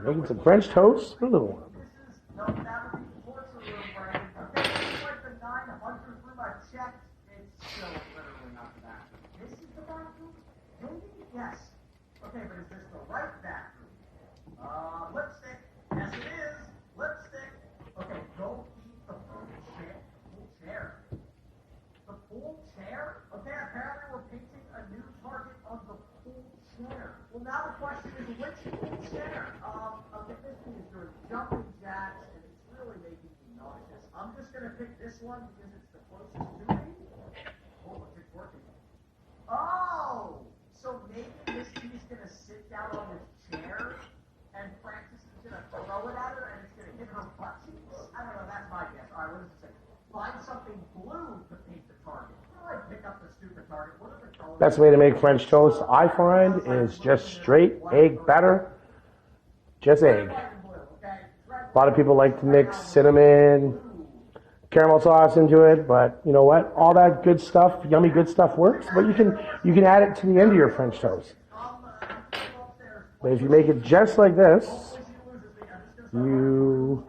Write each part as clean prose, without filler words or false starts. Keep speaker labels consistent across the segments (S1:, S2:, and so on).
S1: Making some French toast for little one.
S2: No, that would be the torture room, right? Okay, this is like the 900th room I checked. It's still literally not that. This is the bathroom? Maybe? Yes. Okay, but is this the right bathroom? Lipstick. Yes, it is. Lipstick. Okay, don't eat the full chair. Full chair. The full chair? Okay, apparently we're painting a new target on the full chair. Well, now the question is, which full chair? Okay, this thing is doing jumping jacks, and it's really making me nauseous. I'm just going to pick this one because it's the closest to me. Oh, it's working. Oh! So maybe Miss T's going to sit down on this chair, and Francis is going to throw it at her, and it's going to hit her butt cheeks? I don't know, that's my guess. All right, what does it say? Find something blue to paint the target. How do I pick up the stupid target? What are the colors?
S1: Best way to make French toast, I find, is just straight egg batter. Just egg. A lot of people like to mix cinnamon, caramel sauce into it, but you know what? All that good stuff, yummy good stuff works, but you can add it to the end of your French toast. But if you make it just like this, you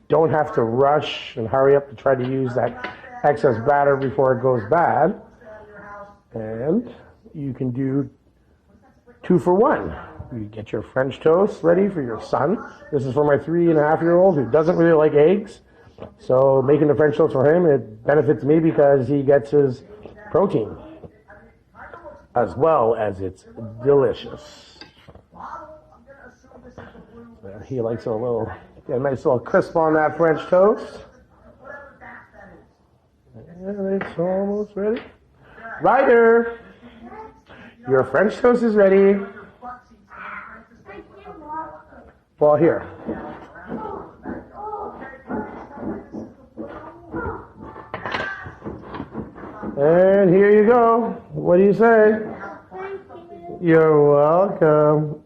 S1: don't have to rush and hurry up to try to use that excess batter before it goes bad. And you can do 2 for 1. You get your French toast ready for your son. This is for my 3.5-year-old who doesn't really like eggs. So making the French toast for him, it benefits me because he gets his protein as well as it's delicious. He likes a nice little crisp on that French toast. And it's almost ready. Ryder, your French toast is ready. Well, here. And here you go. What do you say? You're welcome.